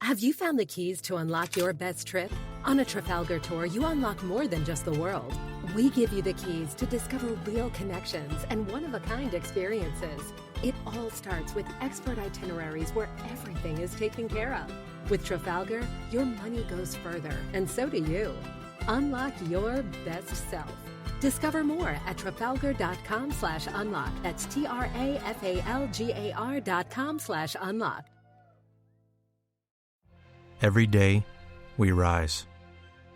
Have you found the keys to unlock your best trip? On a Trafalgar tour, you unlock more than just the world. We give you the keys to discover real connections and one-of-a-kind experiences. It all starts with expert itineraries where everything is taken care of. With Trafalgar, your money goes further, and so do you. Unlock your best self. Discover more at Trafalgar.com/unlock. That's TRAFALGAR.com/unlock. Every day, we rise,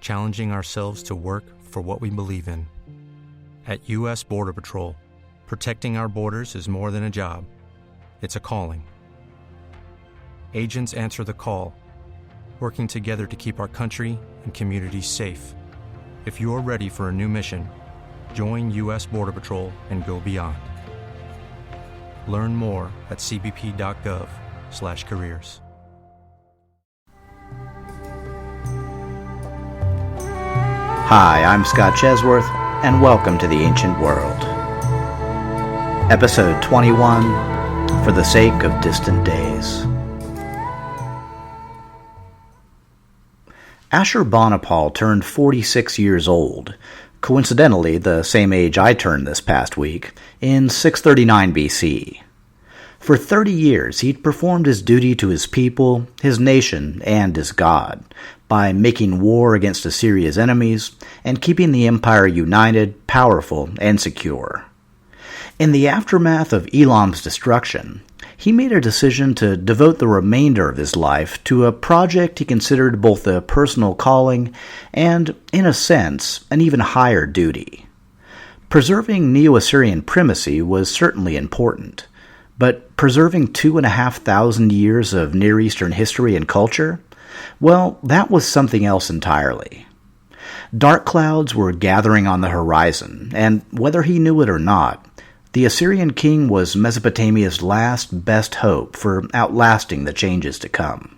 challenging ourselves to work for what we believe in. At U.S. Border Patrol, protecting our borders is more than a job. It's a calling. Agents answer the call, working together to keep our country and communities safe. If you're ready for a new mission, join U.S. Border Patrol and go beyond. Learn more at cbp.gov/careers. Hi, I'm Scott Chesworth, and welcome to the Ancient World. Episode 21, For the Sake of Distant Days. Ashurbanipal turned 46 years old, coincidentally the same age I turned this past week, in 639 BC. For 30 years, he'd performed his duty to his people, his nation, and his god, by making war against Assyria's enemies and keeping the empire united, powerful, and secure. In the aftermath of Elam's destruction, he made a decision to devote the remainder of his life to a project he considered both a personal calling and, in a sense, an even higher duty. Preserving Neo-Assyrian primacy was certainly important, but preserving 2,500 years of Near Eastern history and culture? Well, that was something else entirely. Dark clouds were gathering on the horizon, and whether he knew it or not, the Assyrian king was Mesopotamia's last best hope for outlasting the changes to come.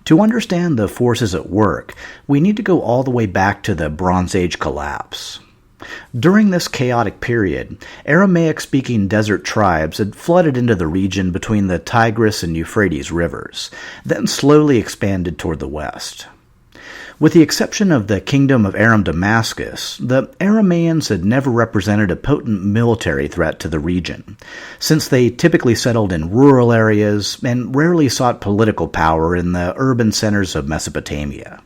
To understand the forces at work, we need to go all the way back to the Bronze Age collapse. During this chaotic period, Aramaic-speaking desert tribes had flooded into the region between the Tigris and Euphrates rivers, then slowly expanded toward the west. With the exception of the Kingdom of Aram-Damascus, the Aramaeans had never represented a potent military threat to the region, since they typically settled in rural areas and rarely sought political power in the urban centers of Mesopotamia.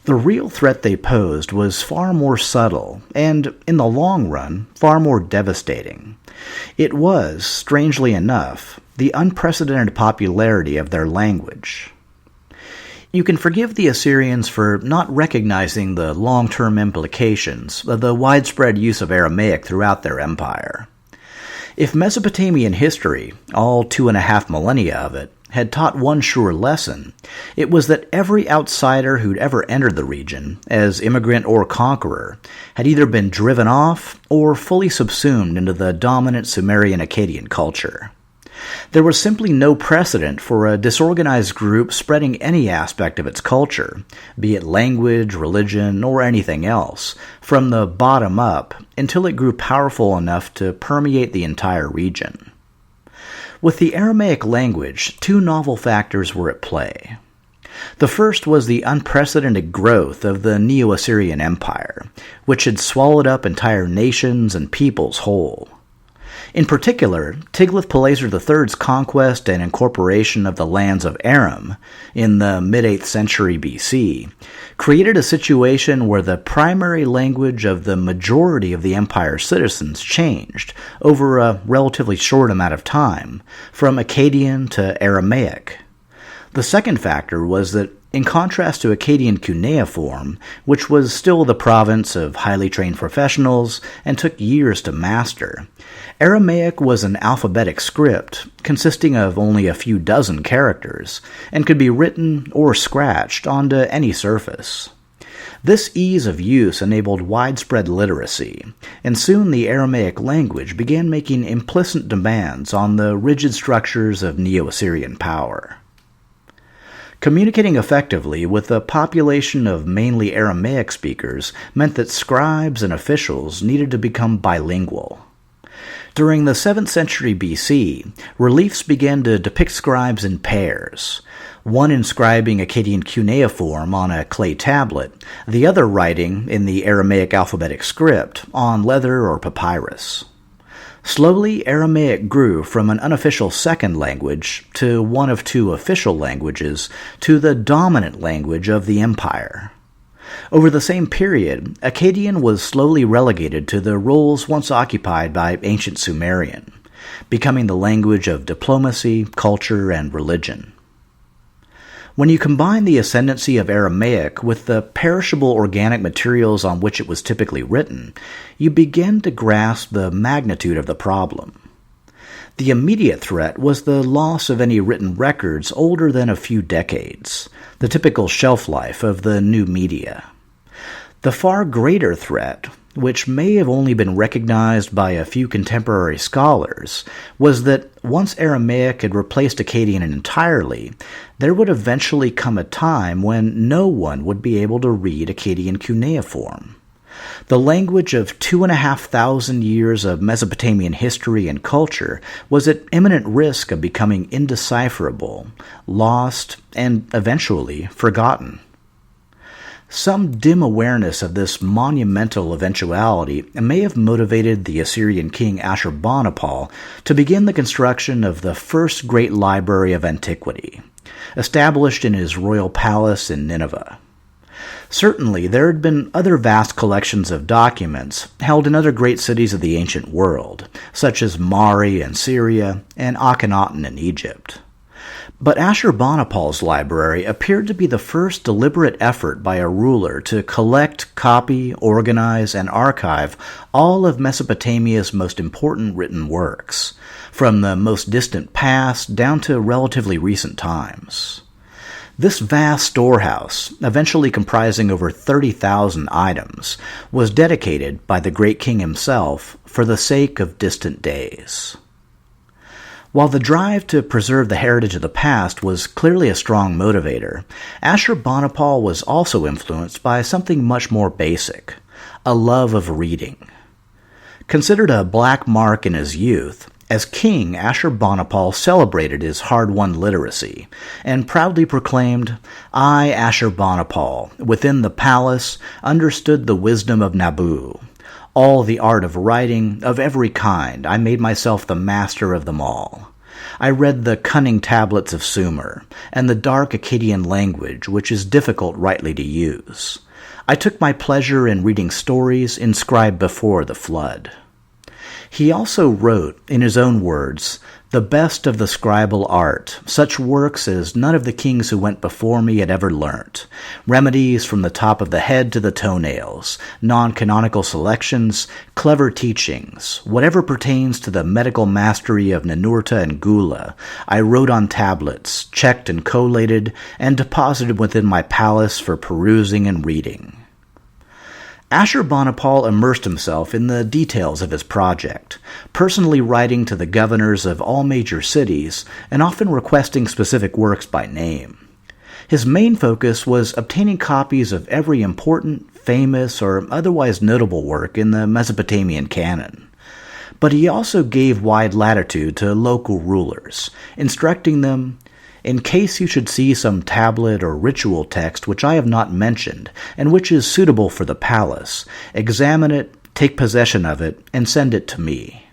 The real threat they posed was far more subtle and, in the long run, far more devastating. It was, strangely enough, the unprecedented popularity of their language. You can forgive the Assyrians for not recognizing the long-term implications of the widespread use of Aramaic throughout their empire. If Mesopotamian history, all 2.5 millennia of it, had taught one sure lesson, it was that every outsider who'd ever entered the region, as immigrant or conqueror, had either been driven off or fully subsumed into the dominant Sumerian-Akkadian culture. There was simply no precedent for a disorganized group spreading any aspect of its culture, be it language, religion, or anything else, from the bottom up until it grew powerful enough to permeate the entire region. With the Aramaic language, two novel factors were at play. The first was the unprecedented growth of the Neo-Assyrian Empire, which had swallowed up entire nations and peoples whole. In particular, Tiglath-Pileser III's conquest and incorporation of the lands of Aram in the mid-8th century BC created a situation where the primary language of the majority of the empire's citizens changed over a relatively short amount of time, from Akkadian to Aramaic. The second factor was that, in contrast to Akkadian cuneiform, which was still the province of highly trained professionals and took years to master, Aramaic was an alphabetic script consisting of only a few dozen characters and could be written or scratched onto any surface. This ease of use enabled widespread literacy, and soon the Aramaic language began making implicit demands on the rigid structures of Neo-Assyrian power. Communicating effectively with a population of mainly Aramaic speakers meant that scribes and officials needed to become bilingual. During the 7th century BC, reliefs began to depict scribes in pairs. one inscribing Akkadian cuneiform on a clay tablet, the other writing in the Aramaic alphabetic script on leather or papyrus. Slowly, Aramaic grew from an unofficial second language to one of two official languages to the dominant language of the empire. Over the same period, Akkadian was slowly relegated to the roles once occupied by ancient Sumerian, becoming the language of diplomacy, culture, and religion. When you combine the ascendancy of Aramaic with the perishable organic materials on which it was typically written, you begin to grasp the magnitude of the problem. The immediate threat was the loss of any written records older than a few decades, the typical shelf life of the new media. The far greater threat, which may have only been recognized by a few contemporary scholars, was that once Aramaic had replaced Akkadian entirely, there would eventually come a time when no one would be able to read Akkadian cuneiform. The language of 2,500 years of Mesopotamian history and culture was at imminent risk of becoming indecipherable, lost, and eventually forgotten. Some dim awareness of this monumental eventuality may have motivated the Assyrian king Ashurbanipal to begin the construction of the first great library of antiquity, established in his royal palace in Nineveh. Certainly, there had been other vast collections of documents held in other great cities of the ancient world, such as Mari in Syria and Akhenaten in Egypt. But Ashurbanipal's library appeared to be the first deliberate effort by a ruler to collect, copy, organize, and archive all of Mesopotamia's most important written works, from the most distant past down to relatively recent times. This vast storehouse, eventually comprising over 30,000 items, was dedicated by the great king himself for the sake of distant days. While the drive to preserve the heritage of the past was clearly a strong motivator, Ashurbanipal was also influenced by something much more basic, a love of reading. Considered a black mark in his youth, as king, Ashurbanipal celebrated his hard-won literacy and proudly proclaimed, "I, Ashurbanipal, within the palace, understood the wisdom of Nabu. All the art of writing, of every kind, I made myself the master of them all. I read the cunning tablets of Sumer, and the dark Akkadian language, which is difficult rightly to use. I took my pleasure in reading stories inscribed before the flood." He also wrote, in his own words, "the best of the scribal art, such works as none of the kings who went before me had ever learnt, remedies from the top of the head to the toenails, non-canonical selections, clever teachings, whatever pertains to the medical mastery of Ninurta and Gula, I wrote on tablets, checked and collated, and deposited within my palace for perusing and reading." Ashurbanipal immersed himself in the details of his project, personally writing to the governors of all major cities and often requesting specific works by name. His main focus was obtaining copies of every important, famous, or otherwise notable work in the Mesopotamian canon. But he also gave wide latitude to local rulers, instructing them, "In case you should see some tablet or ritual text which I have not mentioned, and which is suitable for the palace, examine it, take possession of it, and send it to me."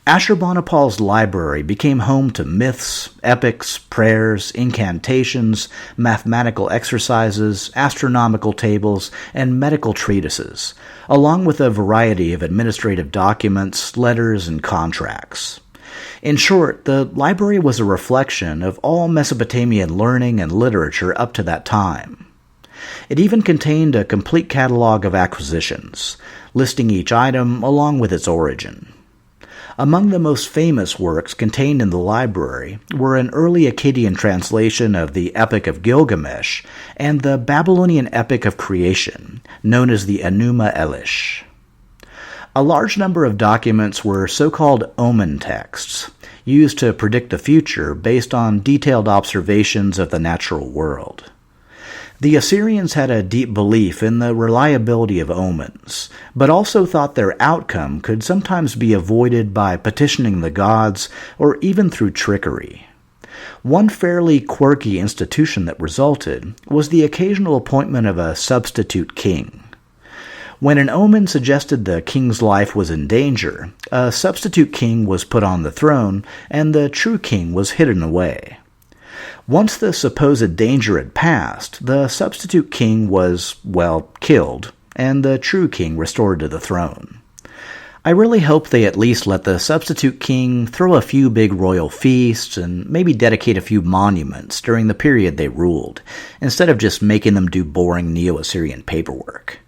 Ashurbanipal's library became home to myths, epics, prayers, incantations, mathematical exercises, astronomical tables, and medical treatises, along with a variety of administrative documents, letters, and contracts. In short, the library was a reflection of all Mesopotamian learning and literature up to that time. It even contained a complete catalog of acquisitions, listing each item along with its origin. Among the most famous works contained in the library were an early Akkadian translation of the Epic of Gilgamesh and the Babylonian Epic of Creation, known as the Enuma Elish. A large number of documents were so-called omen texts, used to predict the future based on detailed observations of the natural world. The Assyrians had a deep belief in the reliability of omens, but also thought their outcome could sometimes be avoided by petitioning the gods or even through trickery. One fairly quirky institution that resulted was the occasional appointment of a substitute king. When an omen suggested the king's life was in danger, a substitute king was put on the throne, and the true king was hidden away. Once the supposed danger had passed, the substitute king was, killed, and the true king restored to the throne. I really hope they at least let the substitute king throw a few big royal feasts and maybe dedicate a few monuments during the period they ruled, instead of just making them do boring Neo-Assyrian paperwork.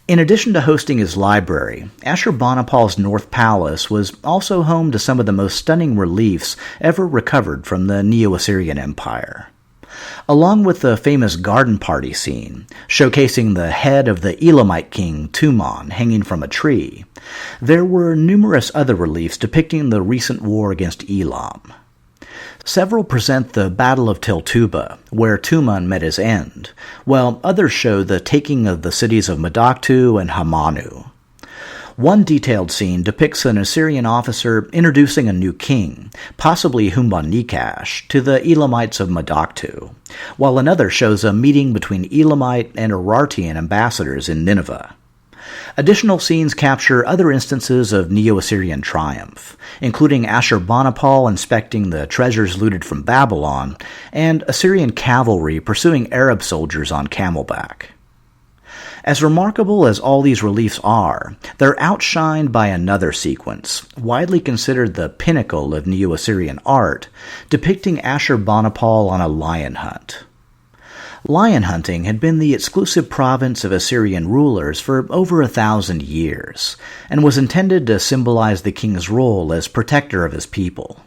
In addition to hosting his library, Ashurbanipal's North Palace was also home to some of the most stunning reliefs ever recovered from the Neo-Assyrian Empire. Along with the famous garden party scene, showcasing the head of the Elamite king Tumon hanging from a tree, there were numerous other reliefs depicting the recent war against Elam. Several present the Battle of Teltuba, where Tumon met his end, while others show the taking of the cities of Madaktu and Hamanu. One detailed scene depicts an Assyrian officer introducing a new king, possibly Humban-Nikash, to the Elamites of Madaktu, while another shows a meeting between Elamite and Urartian ambassadors in Nineveh. Additional scenes capture other instances of Neo-Assyrian triumph, including Ashurbanipal inspecting the treasures looted from Babylon, and Assyrian cavalry pursuing Arab soldiers on camelback. As remarkable as all these reliefs are, they're outshined by another sequence, widely considered the pinnacle of Neo-Assyrian art, depicting Ashurbanipal on a lion hunt. Lion hunting had been the exclusive province of Assyrian rulers for over 1,000 years, and was intended to symbolize the king's role as protector of his people.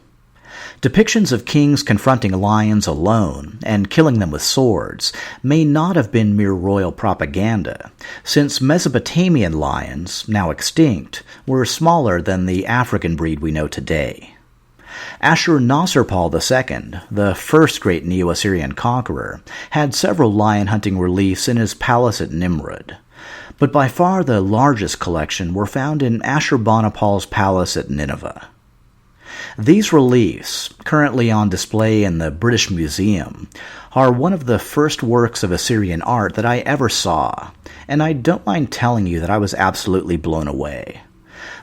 Depictions of kings confronting lions alone and killing them with swords may not have been mere royal propaganda, since Mesopotamian lions, now extinct, were smaller than the African breed we know today. Ashur-nasirpal II, the first great Neo-Assyrian conqueror, had several lion hunting reliefs in his palace at Nimrud, but by far the largest collection were found in Ashurbanipal's palace at Nineveh. These reliefs, currently on display in the British Museum, are one of the first works of Assyrian art that I ever saw, and I don't mind telling you that I was absolutely blown away.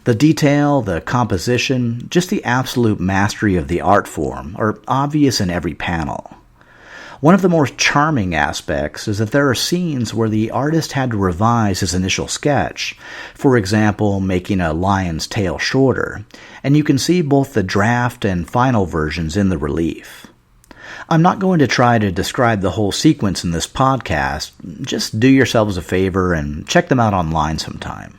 The detail, the composition, just the absolute mastery of the art form are obvious in every panel. One of the more charming aspects is that there are scenes where the artist had to revise his initial sketch, for example, making a lion's tail shorter, and you can see both the draft and final versions in the relief. I'm not going to try to describe the whole sequence in this podcast, just do yourselves a favor and check them out online sometime.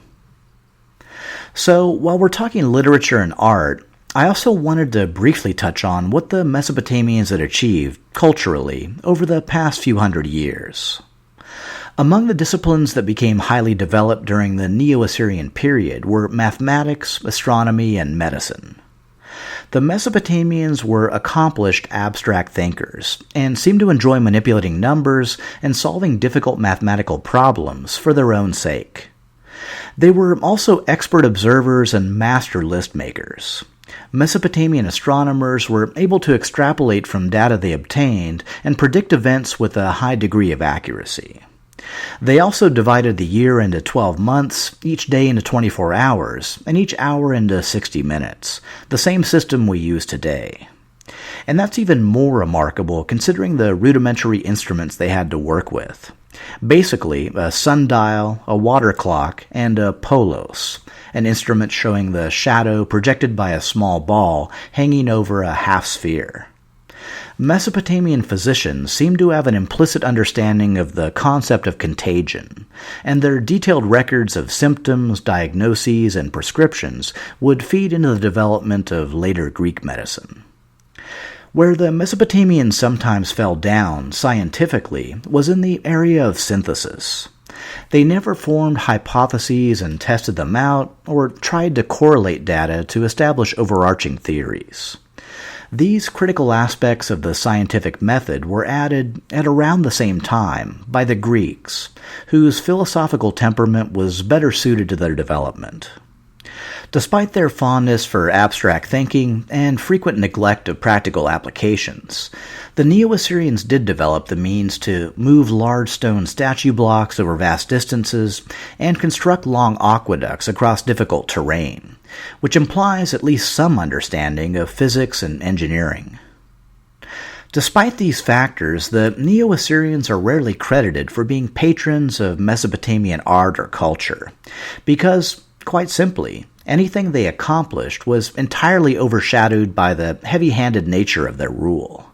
So, while we're talking literature and art, I also wanted to briefly touch on what the Mesopotamians had achieved, culturally, over the past few hundred years. Among the disciplines that became highly developed during the Neo-Assyrian period were mathematics, astronomy, and medicine. The Mesopotamians were accomplished abstract thinkers, and seemed to enjoy manipulating numbers and solving difficult mathematical problems for their own sake. They were also expert observers and master list makers. Mesopotamian astronomers were able to extrapolate from data they obtained and predict events with a high degree of accuracy. They also divided the year into 12 months, each day into 24 hours, and each hour into 60 minutes, the same system we use today. And that's even more remarkable considering the rudimentary instruments they had to work with. Basically, a sundial, a water clock, and a polos, an instrument showing the shadow projected by a small ball hanging over a half sphere. Mesopotamian physicians seem to have an implicit understanding of the concept of contagion, and their detailed records of symptoms, diagnoses, and prescriptions would feed into the development of later Greek medicine. Where the Mesopotamians sometimes fell down, scientifically, was in the area of synthesis. They never formed hypotheses and tested them out, or tried to correlate data to establish overarching theories. These critical aspects of the scientific method were added at around the same time by the Greeks, whose philosophical temperament was better suited to their development. Despite their fondness for abstract thinking and frequent neglect of practical applications, the Neo-Assyrians did develop the means to move large stone statue blocks over vast distances and construct long aqueducts across difficult terrain, which implies at least some understanding of physics and engineering. Despite these factors, the Neo-Assyrians are rarely credited for being patrons of Mesopotamian art or culture, because, quite simply, anything they accomplished was entirely overshadowed by the heavy-handed nature of their rule.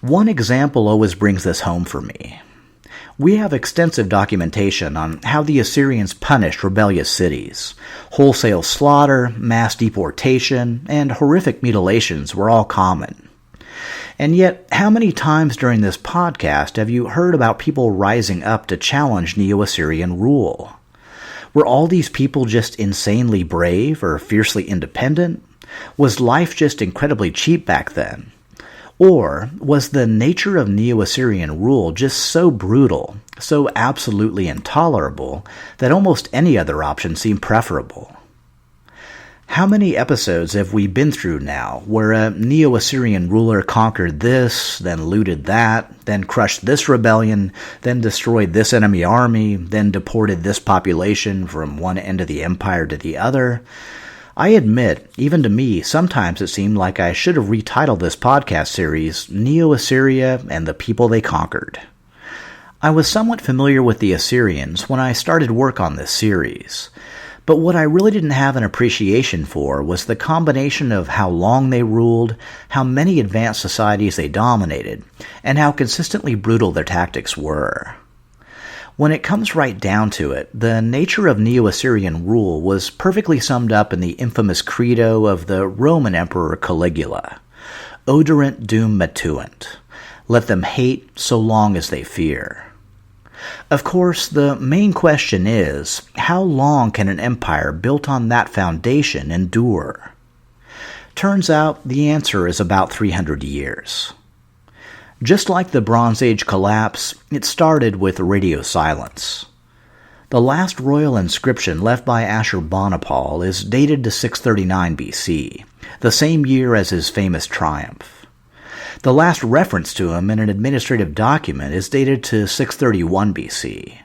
One example always brings this home for me. We have extensive documentation on how the Assyrians punished rebellious cities. Wholesale slaughter, mass deportation, and horrific mutilations were all common. And yet, how many times during this podcast have you heard about people rising up to challenge Neo-Assyrian rule? Were all these people just insanely brave or fiercely independent? Was life just incredibly cheap back then? Or was the nature of Neo-Assyrian rule just so brutal, so absolutely intolerable, that almost any other option seemed preferable? How many episodes have we been through now where a Neo-Assyrian ruler conquered this, then looted that, then crushed this rebellion, then destroyed this enemy army, then deported this population from one end of the empire to the other? I admit, even to me, sometimes it seemed like I should have retitled this podcast series Neo-Assyria and the People They Conquered. I was somewhat familiar with the Assyrians when I started work on this series, but what I really didn't have an appreciation for was the combination of how long they ruled, how many advanced societies they dominated, and how consistently brutal their tactics were. When it comes right down to it, the nature of Neo-Assyrian rule was perfectly summed up in the infamous credo of the Roman Emperor Caligula, Oderant dum metuant, let them hate so long as they fear. Of course, the main question is, how long can an empire built on that foundation endure? Turns out the answer is about 300 years. Just like the Bronze Age collapse, it started with radio silence. The last royal inscription left by Ashurbanipal is dated to 639 BC, the same year as his famous triumph. The last reference to him in an administrative document is dated to 631 BC.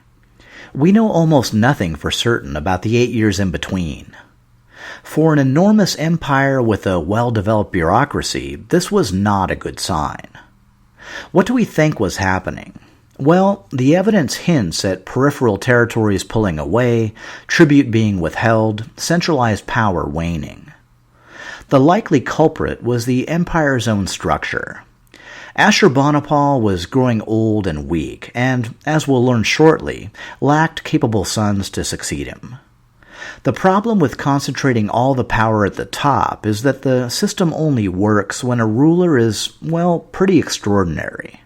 We know almost nothing for certain about the 8 years in between. For an enormous empire with a well-developed bureaucracy, this was not a good sign. What do we think was happening? Well, the evidence hints at peripheral territories pulling away, tribute being withheld, centralized power waning. The likely culprit was the empire's own structure. Ashurbanipal was growing old and weak, and, as we'll learn shortly, lacked capable sons to succeed him. The problem with concentrating all the power at the top is that the system only works when a ruler is, well, pretty extraordinary.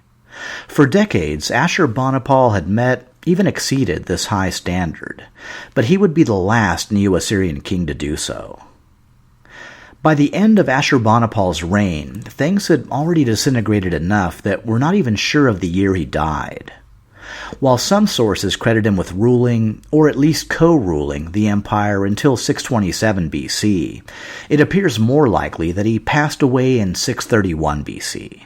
For decades, Ashurbanipal had met, even exceeded, this high standard, but he would be the last Neo-Assyrian king to do so. By the end of Ashurbanipal's reign, things had already disintegrated enough that we're not even sure of the year he died. While some sources credit him with ruling, or at least co-ruling, the empire until 627 BC, it appears more likely that he passed away in 631 BC.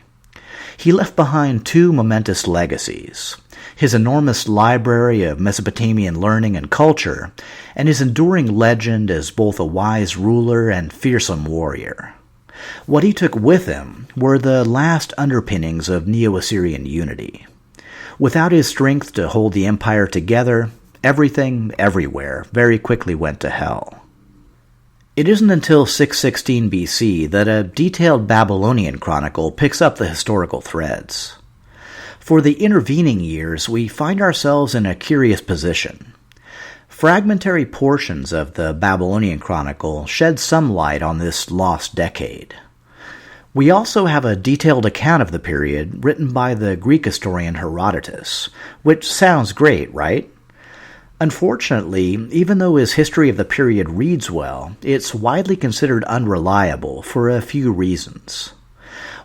He left behind two momentous legacies: his enormous library of Mesopotamian learning and culture, and his enduring legend as both a wise ruler and fearsome warrior. What he took with him were the last underpinnings of Neo-Assyrian unity. Without his strength to hold the empire together, everything, everywhere, very quickly went to hell. It isn't until 616 BC that a detailed Babylonian chronicle picks up the historical threads. For the intervening years, we find ourselves in a curious position. Fragmentary portions of the Babylonian chronicle shed some light on this lost decade. We also have a detailed account of the period written by the Greek historian Herodotus, which sounds great, right? Unfortunately, even though his history of the period reads well, it's widely considered unreliable for a few reasons.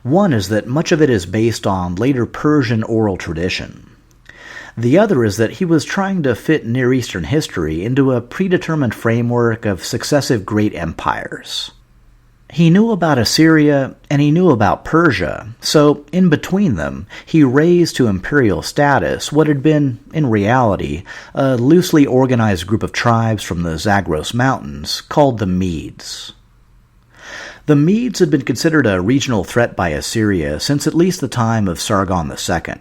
One is that much of it is based on later Persian oral tradition. The other is that he was trying to fit Near Eastern history into a predetermined framework of successive great empires. He knew about Assyria and he knew about Persia, so in between them, he raised to imperial status what had been, in reality, a loosely organized group of tribes from the Zagros Mountains called the Medes. The Medes had been considered a regional threat by Assyria since at least the time of Sargon II,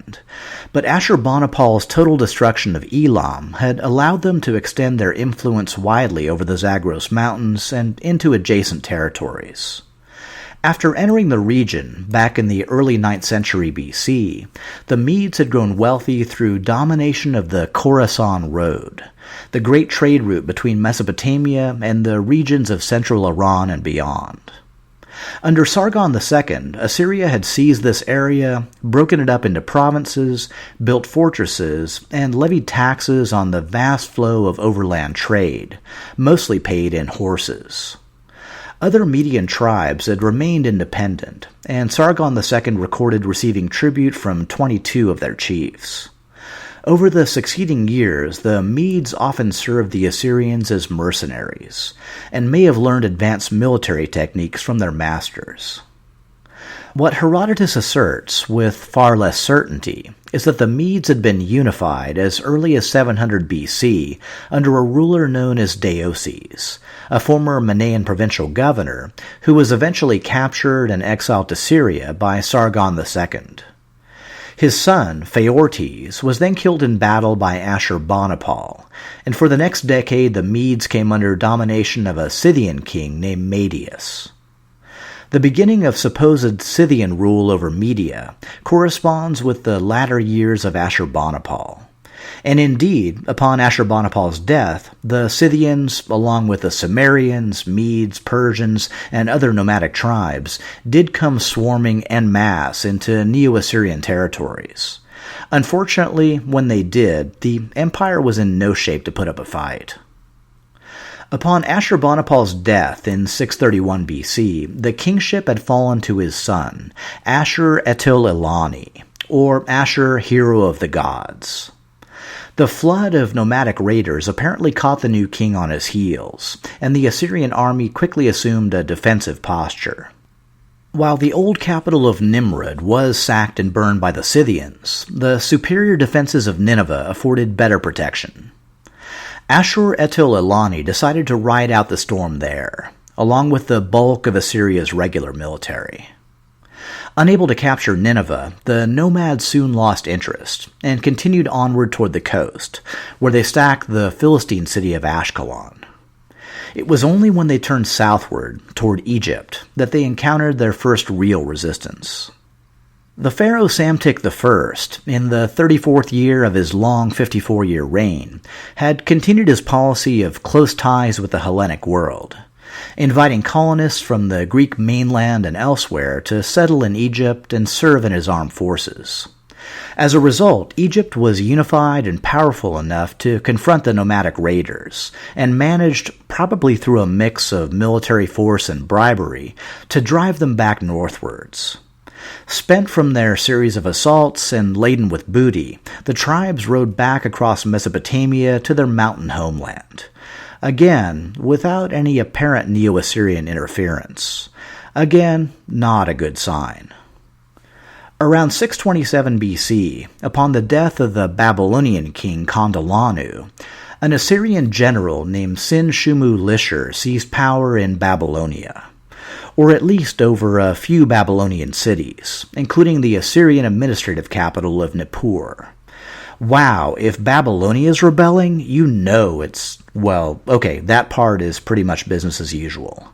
but Ashurbanipal's total destruction of Elam had allowed them to extend their influence widely over the Zagros Mountains and into adjacent territories. After entering the region back in the early 9th century BC, the Medes had grown wealthy through domination of the Khorasan Road, the great trade route between Mesopotamia and the regions of central Iran and beyond. Under Sargon II, Assyria had seized this area, broken it up into provinces, built fortresses, and levied taxes on the vast flow of overland trade, mostly paid in horses. Other Median tribes had remained independent, and Sargon II recorded receiving tribute from 22 of their chiefs. Over the succeeding years, the Medes often served the Assyrians as mercenaries, and may have learned advanced military techniques from their masters. What Herodotus asserts, with far less certainty, is that the Medes had been unified as early as 700 BC under a ruler known as Deioces, a former Manaean provincial governor who was eventually captured and exiled to Syria by Sargon II. His son, Phaeortes, was then killed in battle by Ashurbanipal, and for the next decade the Medes came under domination of a Scythian king named Madius. The beginning of supposed Scythian rule over Media corresponds with the latter years of Ashurbanipal. And indeed, upon Ashurbanipal's death, the Scythians, along with the Cimmerians, Medes, Persians, and other nomadic tribes, did come swarming en masse into Neo-Assyrian territories. Unfortunately, when they did, the empire was in no shape to put up a fight. Upon Ashurbanipal's death in 631 BC, the kingship had fallen to his son, Ashur-etil-ilani, or Ashur, Hero of the Gods. The flood of nomadic raiders apparently caught the new king on his heels, and the Assyrian army quickly assumed a defensive posture. While the old capital of Nimrud was sacked and burned by the Scythians, the superior defenses of Nineveh afforded better protection. Ashur-etil-ilani decided to ride out the storm there, along with the bulk of Assyria's regular military. Unable to capture Nineveh, the nomads soon lost interest and continued onward toward the coast, where they sacked the Philistine city of Ashkelon. It was only when they turned southward, toward Egypt, that they encountered their first real resistance. The pharaoh Psamtik I, in the 34th year of his long 54-year reign, had continued his policy of close ties with the Hellenic world, inviting colonists from the Greek mainland and elsewhere to settle in Egypt and serve in his armed forces. As a result, Egypt was unified and powerful enough to confront the nomadic raiders, and managed, probably through a mix of military force and bribery, to drive them back northwards. Spent from their series of assaults and laden with booty, the tribes rode back across Mesopotamia to their mountain homeland. Again, without any apparent Neo-Assyrian interference. Again, not a good sign. Around 627 BC, upon the death of the Babylonian king Kandalanu, an Assyrian general named Sin-Shumu-Lishur seized power in Babylonia, or at least over a few Babylonian cities, including the Assyrian administrative capital of Nippur. Wow, if Babylonia is rebelling, you know it's, well, okay, that part is pretty much business as usual.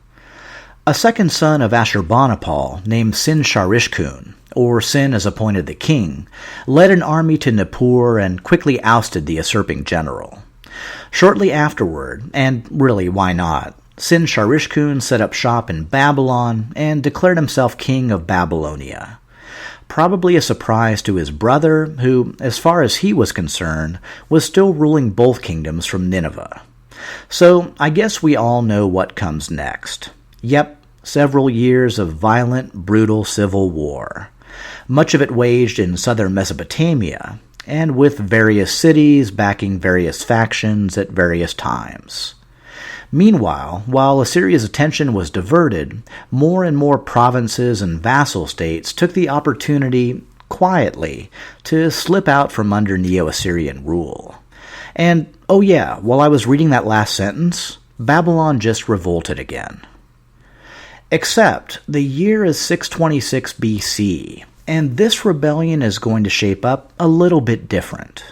A second son of Ashurbanipal, named Sin-Sharishkun, or Sin as appointed the king, led an army to Nippur and quickly ousted the usurping general. Shortly afterward, and really why not, Sin-Sharishkun set up shop in Babylon and declared himself king of Babylonia. Probably a surprise to his brother, who, as far as he was concerned, was still ruling both kingdoms from Nineveh. So I guess we all know what comes next. Yep, several years of violent, brutal civil war. Much of it waged in southern Mesopotamia, and with various cities backing various factions at various times. Meanwhile, while Assyria's attention was diverted, more and more provinces and vassal states took the opportunity, quietly, to slip out from under Neo-Assyrian rule. And, oh yeah, while I was reading that last sentence, Babylon just revolted again. Except, the year is 626 BC, and this rebellion is going to shape up a little bit different.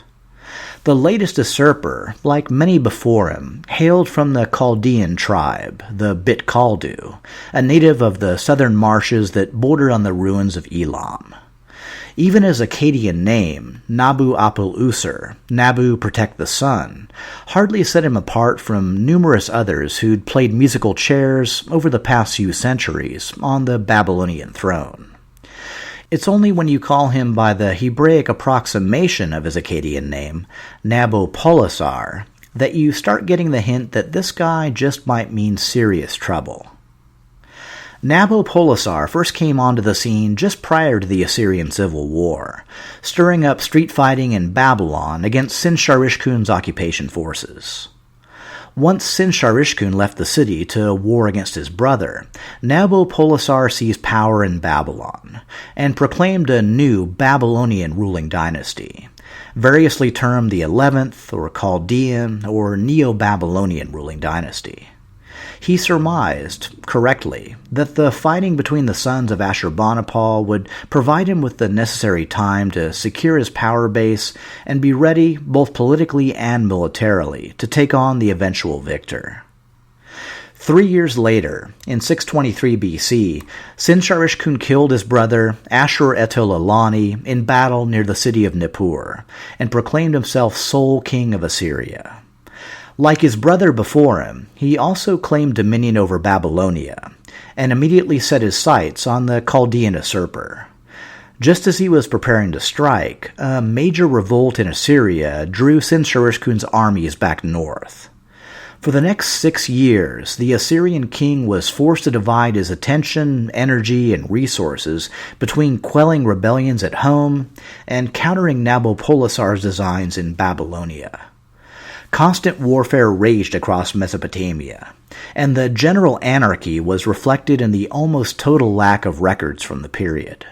The latest usurper, like many before him, hailed from the Chaldean tribe, the Bit Kaldu, a native of the southern marshes that border on the ruins of Elam. Even his Akkadian name, Nabu Apul Usur, Nabu Protect the Sun, hardly set him apart from numerous others who'd played musical chairs over the past few centuries on the Babylonian throne. It's only when you call him by the Hebraic approximation of his Akkadian name, Nabopolassar, that you start getting the hint that this guy just might mean serious trouble. Nabopolassar first came onto the scene just prior to the Assyrian Civil War, stirring up street fighting in Babylon against Sin-Sharishkun's occupation forces. Once Sin-Sharishkun left the city to war against his brother, Nabopolassar seized power in Babylon and proclaimed a new Babylonian ruling dynasty, variously termed the 11th or Chaldean or Neo-Babylonian ruling dynasty. He surmised, correctly, that the fighting between the sons of Ashurbanipal would provide him with the necessary time to secure his power base and be ready, both politically and militarily, to take on the eventual victor. 3 years later, in 623 BC, Sin-Sharishkun killed his brother Ashur-etil-Ilani in battle near the city of Nippur, and proclaimed himself sole king of Assyria. Like his brother before him, he also claimed dominion over Babylonia, and immediately set his sights on the Chaldean usurper. Just as he was preparing to strike, a major revolt in Assyria drew Sin-Sharishkun's armies back north. For the next 6 years, the Assyrian king was forced to divide his attention, energy, and resources between quelling rebellions at home and countering Nabopolassar's designs in Babylonia. Constant warfare raged across Mesopotamia, and the general anarchy was reflected in the almost total lack of records from the period.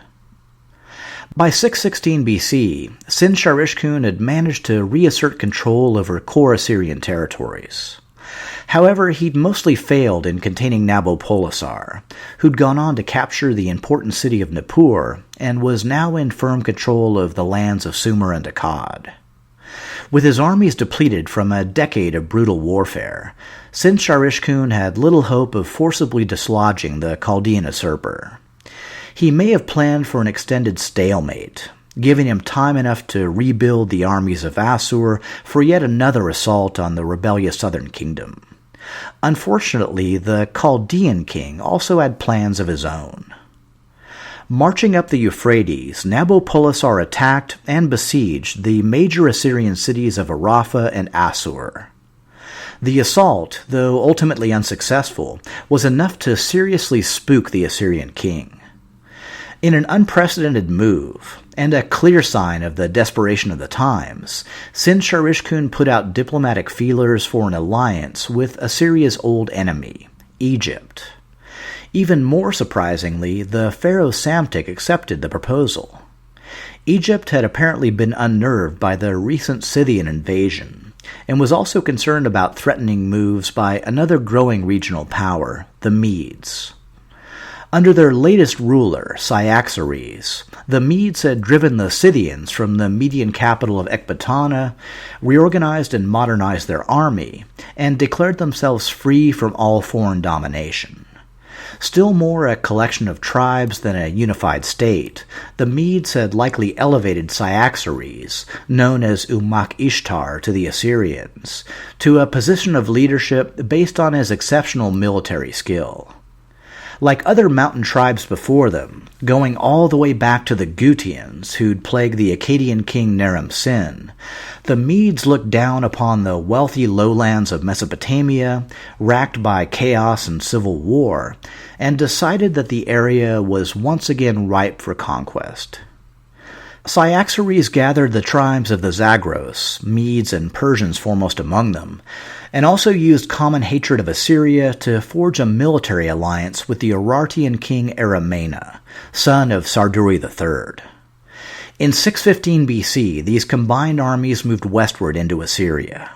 By 616 BC, Sin-Sharishkun had managed to reassert control over core Assyrian territories. However, he'd mostly failed in containing Nabopolassar, who'd gone on to capture the important city of Nippur and was now in firm control of the lands of Sumer and Akkad. With his armies depleted from a decade of brutal warfare, Sin-Sharishkun had little hope of forcibly dislodging the Chaldean usurper. He may have planned for an extended stalemate, giving him time enough to rebuild the armies of Assur for yet another assault on the rebellious southern kingdom. Unfortunately, the Chaldean king also had plans of his own. Marching up the Euphrates, Nabopolassar attacked and besieged the major Assyrian cities of Arapha and Assur. The assault, though ultimately unsuccessful, was enough to seriously spook the Assyrian king. In an unprecedented move, and a clear sign of the desperation of the times, Sin-Sharishkun put out diplomatic feelers for an alliance with Assyria's old enemy, Egypt. Even more surprisingly, the pharaoh Psamtik accepted the proposal. Egypt had apparently been unnerved by the recent Scythian invasion, and was also concerned about threatening moves by another growing regional power, the Medes. Under their latest ruler, Cyaxares, the Medes had driven the Scythians from the Median capital of Ecbatana, reorganized and modernized their army, and declared themselves free from all foreign domination. Still more a collection of tribes than a unified state, the Medes had likely elevated Cyaxares, known as Umak Ishtar to the Assyrians, to a position of leadership based on his exceptional military skill. Like other mountain tribes before them, going all the way back to the Gutians who'd plagued the Akkadian king Naram-Sin, the Medes looked down upon the wealthy lowlands of Mesopotamia, racked by chaos and civil war, and decided that the area was once again ripe for conquest. Cyaxares gathered the tribes of the Zagros, Medes and Persians foremost among them, and also used common hatred of Assyria to forge a military alliance with the Urartian king Aramena, son of Sarduri III. In 615 BC, these combined armies moved westward into Assyria.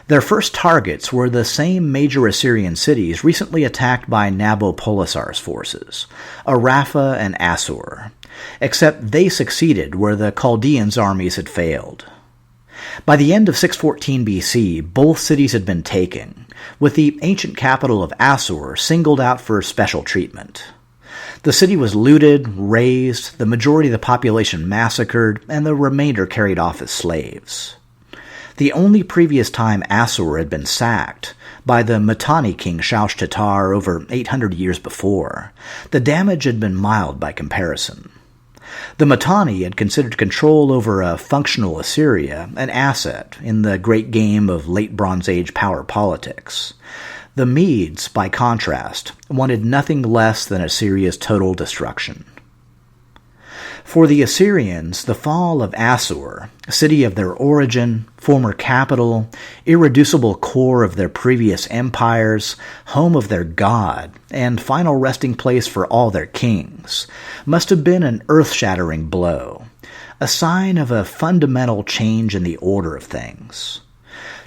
Their first targets were the same major Assyrian cities recently attacked by Nabopolassar's forces, Arapha and Assur, except they succeeded where the Chaldeans' armies had failed. By the end of 614 BC, both cities had been taken, with the ancient capital of Assur singled out for special treatment. The city was looted, razed, the majority of the population massacred, and the remainder carried off as slaves. The only previous time Assur had been sacked, by the Mitanni king Shaush-Tatar over 800 years before, the damage had been mild by comparison. The Mitanni had considered control over a functional Assyria an asset in the great game of late Bronze Age power politics. The Medes, by contrast, wanted nothing less than Assyria's total destruction. For the Assyrians, the fall of Assur, city of their origin, former capital, irreducible core of their previous empires, home of their god, and final resting place for all their kings, must have been an earth-shattering blow, a sign of a fundamental change in the order of things.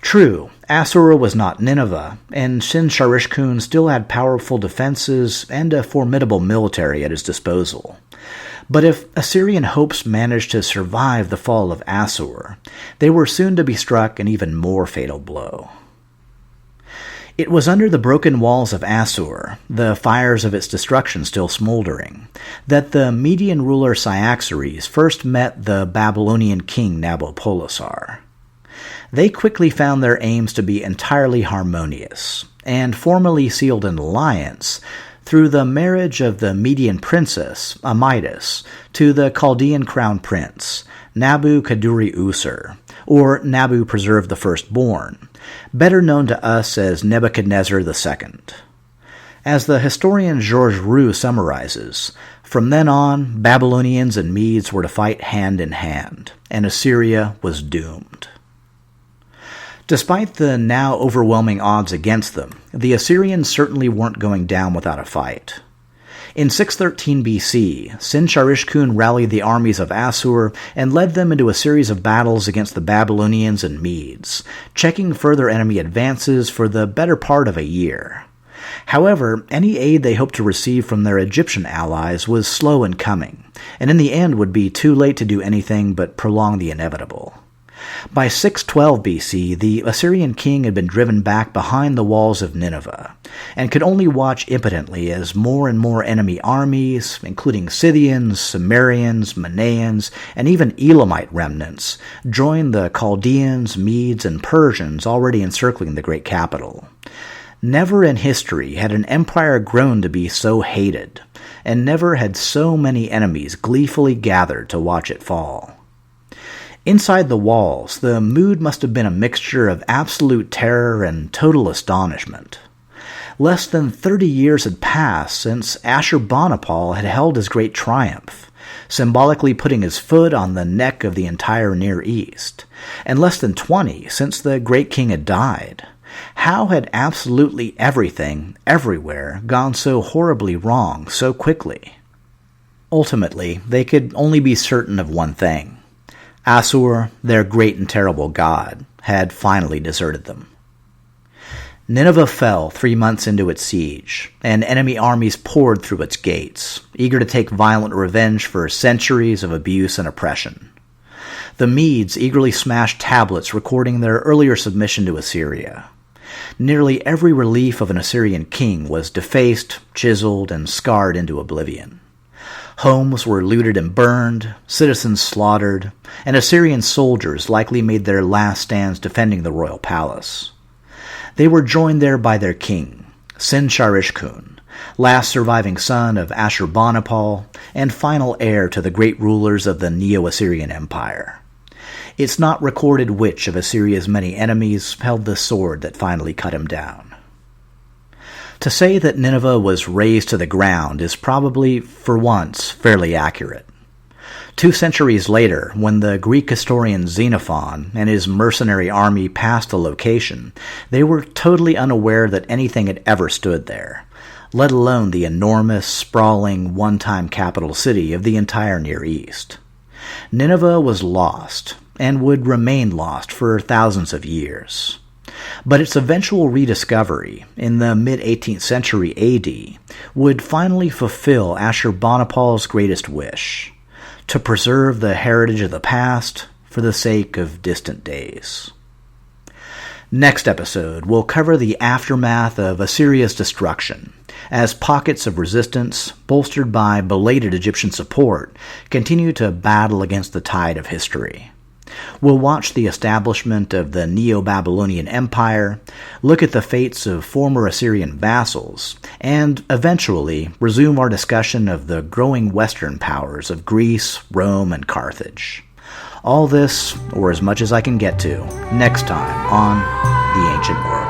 True, Assur was not Nineveh, and Sin-Shar-ishkun still had powerful defenses and a formidable military at his disposal. But if Assyrian hopes managed to survive the fall of Assur, they were soon to be struck an even more fatal blow. It was under the broken walls of Assur, the fires of its destruction still smoldering, that the Median ruler Cyaxares first met the Babylonian king Nabopolassar. They quickly found their aims to be entirely harmonious, and formally sealed an alliance through the marriage of the Median princess, Amytis, to the Chaldean crown prince, Nabu-Kaduri-Usur, or Nabu Preserved the Firstborn, better known to us as Nebuchadnezzar II. As the historian Georges Roux summarizes, from then on, Babylonians and Medes were to fight hand in hand, and Assyria was doomed. Despite the now overwhelming odds against them, the Assyrians certainly weren't going down without a fight. In 613 BC, Sin-Shar-ishkun rallied the armies of Assur and led them into a series of battles against the Babylonians and Medes, checking further enemy advances for the better part of a year. However, any aid they hoped to receive from their Egyptian allies was slow in coming, and in the end would be too late to do anything but prolong the inevitable. By 612 BC, the Assyrian king had been driven back behind the walls of Nineveh, and could only watch impotently as more and more enemy armies, including Scythians, Cimmerians, Manaeans, and even Elamite remnants, joined the Chaldeans, Medes, and Persians already encircling the great capital. Never in history had an empire grown to be so hated, and never had so many enemies gleefully gathered to watch it fall. Inside the walls, the mood must have been a mixture of absolute terror and total astonishment. Less than 30 years had passed since Ashurbanipal had held his great triumph, symbolically putting his foot on the neck of the entire Near East, and less than 20 since the great king had died. How had absolutely everything, everywhere, gone so horribly wrong so quickly? Ultimately, they could only be certain of one thing. Assur, their great and terrible god, had finally deserted them. Nineveh fell 3 months into its siege, and enemy armies poured through its gates, eager to take violent revenge for centuries of abuse and oppression. The Medes eagerly smashed tablets recording their earlier submission to Assyria. Nearly every relief of an Assyrian king was defaced, chiseled, and scarred into oblivion. Homes were looted and burned, citizens slaughtered, and Assyrian soldiers likely made their last stands defending the royal palace. They were joined there by their king, Sin-Shar-ishkun, last surviving son of Ashurbanipal and final heir to the great rulers of the Neo-Assyrian Empire. It's not recorded which of Assyria's many enemies held the sword that finally cut him down. To say that Nineveh was razed to the ground is probably, for once, fairly accurate. 2 centuries later, when the Greek historian Xenophon and his mercenary army passed the location, they were totally unaware that anything had ever stood there, let alone the enormous, sprawling, one-time capital city of the entire Near East. Nineveh was lost, and would remain lost for thousands of years. But its eventual rediscovery, in the mid-18th century AD, would finally fulfill Ashurbanipal's greatest wish, to preserve the heritage of the past for the sake of distant days. Next episode, we'll cover the aftermath of Assyria's destruction, as pockets of resistance, bolstered by belated Egyptian support, continue to battle against the tide of history. We'll watch the establishment of the Neo-Babylonian Empire, look at the fates of former Assyrian vassals, and eventually resume our discussion of the growing Western powers of Greece, Rome, and Carthage. All this, or as much as I can get to, next time on The Ancient World.